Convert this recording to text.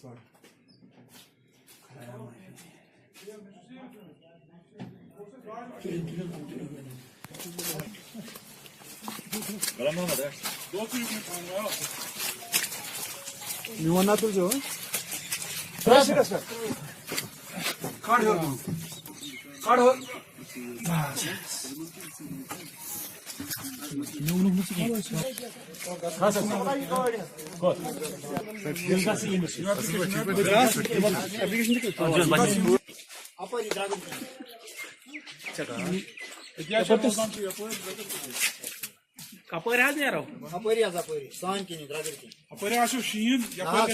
var. निवडणातच हो काढ काढ Kapori az ne yarav? Apari az apari. Soğan kini, dragar kini. Apare aşağı şiyin yapar.